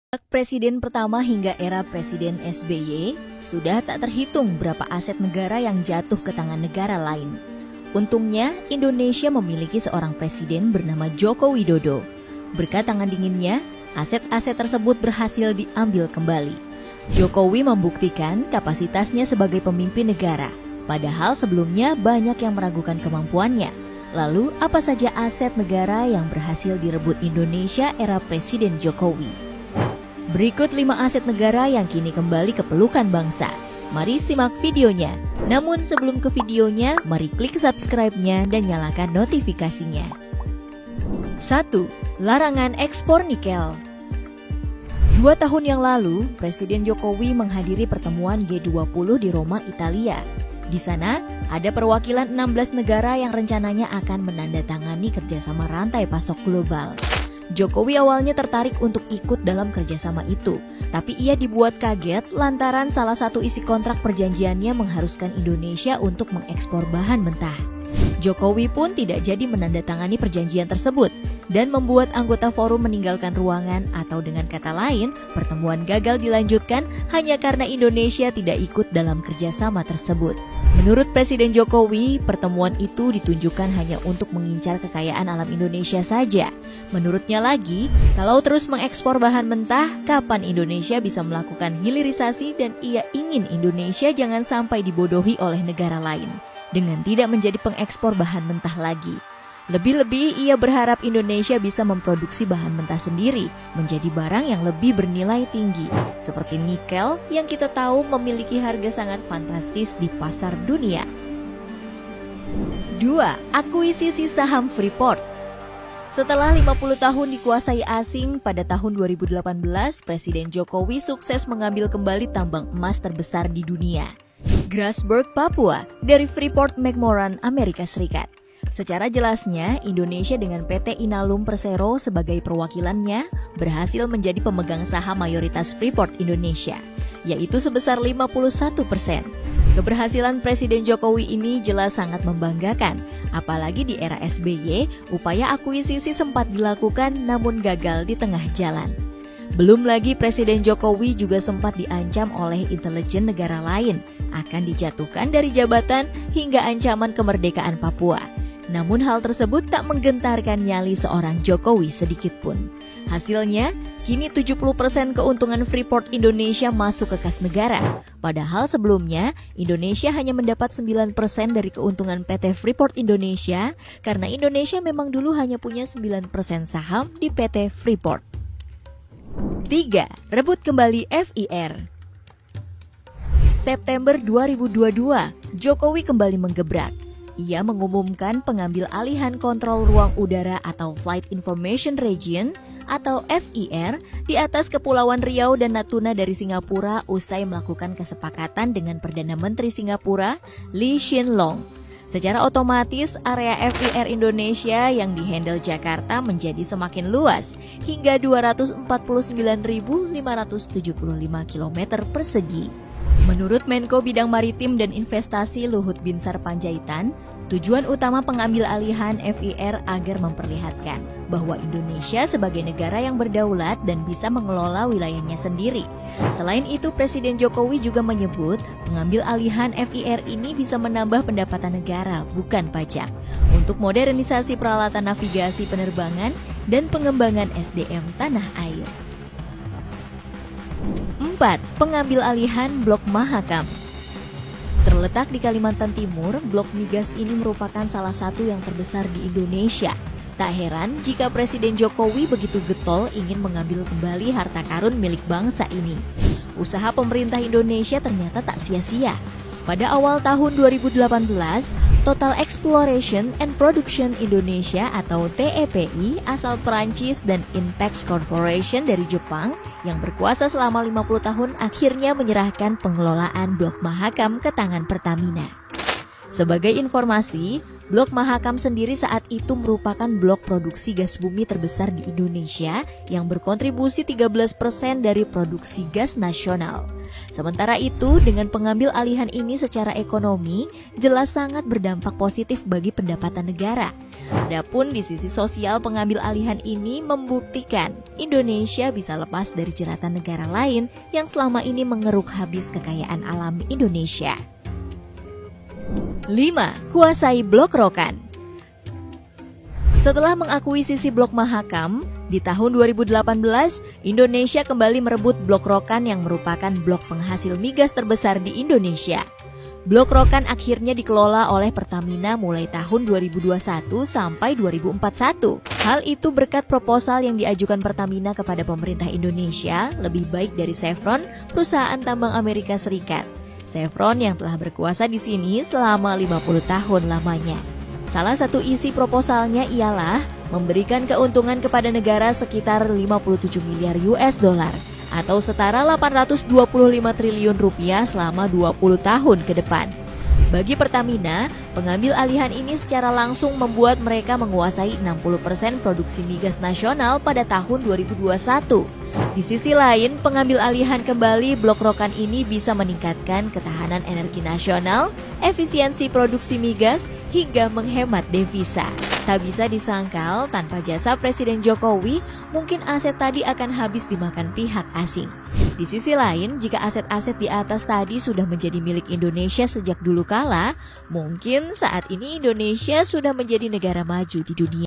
Sejak presiden pertama hingga era Presiden SBY, sudah tak terhitung berapa aset negara yang jatuh ke tangan negara lain. Untungnya, Indonesia memiliki seorang presiden bernama Joko Widodo. Berkat tangan dinginnya, aset-aset tersebut berhasil diambil kembali. Jokowi membuktikan kapasitasnya sebagai pemimpin negara, padahal sebelumnya banyak yang meragukan kemampuannya. Lalu, apa saja aset negara yang berhasil direbut Indonesia era Presiden Jokowi? Berikut 5 aset negara yang kini kembali ke pelukan bangsa. Mari simak videonya. Namun sebelum ke videonya, mari klik subscribe-nya dan nyalakan notifikasinya. 1. Larangan ekspor nikel. 2 tahun yang lalu, Presiden Jokowi menghadiri pertemuan G20 di Roma, Italia. Di sana, ada perwakilan 16 negara yang rencananya akan menandatangani kerjasama rantai pasok global. Jokowi awalnya tertarik untuk ikut dalam kerjasama itu, tapi ia dibuat kaget lantaran salah satu isi kontrak perjanjiannya mengharuskan Indonesia untuk mengekspor bahan mentah. Jokowi pun tidak jadi menandatangani perjanjian tersebut dan membuat anggota forum meninggalkan ruangan, atau dengan kata lain, pertemuan gagal dilanjutkan hanya karena Indonesia tidak ikut dalam kerjasama tersebut. Menurut Presiden Jokowi, pertemuan itu ditunjukkan hanya untuk mengincar kekayaan alam Indonesia saja. Menurutnya lagi, kalau terus mengekspor bahan mentah, kapan Indonesia bisa melakukan hilirisasi, dan ia ingin Indonesia jangan sampai dibodohi oleh negara lain dengan tidak menjadi pengekspor bahan mentah lagi. Lebih-lebih, ia berharap Indonesia bisa memproduksi bahan mentah sendiri menjadi barang yang lebih bernilai tinggi, seperti nikel yang kita tahu memiliki harga sangat fantastis di pasar dunia. 2. Akuisisi saham Freeport. Setelah 50 tahun dikuasai asing, pada tahun 2018, Presiden Jokowi sukses mengambil kembali tambang emas terbesar di dunia, Grasberg, Papua, dari Freeport-McMoRan, Amerika Serikat. Secara jelasnya, Indonesia dengan PT Inalum Persero sebagai perwakilannya berhasil menjadi pemegang saham mayoritas Freeport Indonesia, yaitu sebesar 51%. Keberhasilan Presiden Jokowi ini jelas sangat membanggakan, apalagi di era SBY, upaya akuisisi sempat dilakukan namun gagal di tengah jalan. Belum lagi Presiden Jokowi juga sempat diancam oleh intelijen negara lain akan dijatuhkan dari jabatan hingga ancaman kemerdekaan Papua. Namun hal tersebut tak menggentarkan nyali seorang Jokowi sedikitpun. Hasilnya, kini 70% keuntungan Freeport Indonesia masuk ke kas negara. Padahal sebelumnya, Indonesia hanya mendapat 9% dari keuntungan PT Freeport Indonesia karena Indonesia memang dulu hanya punya 9% saham di PT Freeport. 3. Rebut kembali FIR. September 2022, Jokowi kembali menggebrak. Ia mengumumkan pengambil alihan kontrol ruang udara atau Flight Information Region atau FIR di atas Kepulauan Riau dan Natuna dari Singapura usai melakukan kesepakatan dengan Perdana Menteri Singapura Lee Hsien Loong. Secara otomatis, area FIR Indonesia yang dihandle Jakarta menjadi semakin luas hingga 249.575 km persegi. Menurut Menko Bidang Maritim dan Investasi Luhut Binsar Panjaitan, tujuan utama pengambil alihan FIR agar memperlihatkan bahwa Indonesia sebagai negara yang berdaulat dan bisa mengelola wilayahnya sendiri. Selain itu, Presiden Jokowi juga menyebut pengambil alihan FIR ini bisa menambah pendapatan negara, bukan pajak, untuk modernisasi peralatan navigasi penerbangan dan pengembangan SDM tanah air. 4. Pengambil alihan Blok Mahakam. Terletak di Kalimantan Timur, Blok Migas ini merupakan salah satu yang terbesar di Indonesia. Tak heran jika Presiden Jokowi begitu getol ingin mengambil kembali harta karun milik bangsa ini. Usaha pemerintah Indonesia ternyata tak sia-sia. Pada awal tahun 2018, Total Exploration and Production Indonesia atau TEPI asal Perancis dan Inpex Corporation dari Jepang yang berkuasa selama 50 tahun akhirnya menyerahkan pengelolaan Blok Mahakam ke tangan Pertamina. Sebagai informasi, Blok Mahakam sendiri saat itu merupakan blok produksi gas bumi terbesar di Indonesia yang berkontribusi 13% dari produksi gas nasional. Sementara itu, dengan pengambil alihan ini secara ekonomi, jelas sangat berdampak positif bagi pendapatan negara. Adapun di sisi sosial, pengambil alihan ini membuktikan Indonesia bisa lepas dari jeratan negara lain yang selama ini mengeruk habis kekayaan alam Indonesia. 5. Kuasai Blok Rokan. Setelah mengakuisisi Blok Mahakam, di tahun 2018, Indonesia kembali merebut Blok Rokan yang merupakan blok penghasil migas terbesar di Indonesia. Blok Rokan akhirnya dikelola oleh Pertamina mulai tahun 2021 sampai 2041. Hal itu berkat proposal yang diajukan Pertamina kepada pemerintah Indonesia, lebih baik dari Chevron, perusahaan tambang Amerika Serikat. Chevron yang telah berkuasa di sini selama 50 tahun lamanya. Salah satu isi proposalnya ialah memberikan keuntungan kepada negara sekitar 57 miliar US dollar atau setara 825 triliun rupiah selama 20 tahun ke depan. Bagi Pertamina, pengambil alihan ini secara langsung membuat mereka menguasai 60% produksi migas nasional pada tahun 2021. Di sisi lain, pengambil alihan kembali Blok Rokan ini bisa meningkatkan ketahanan energi nasional, efisiensi produksi migas, hingga menghemat devisa. Tak bisa disangkal, tanpa jasa Presiden Jokowi, mungkin aset tadi akan habis dimakan pihak asing. Di sisi lain, jika aset-aset di atas tadi sudah menjadi milik Indonesia sejak dulu kala, mungkin saat ini Indonesia sudah menjadi negara maju di dunia.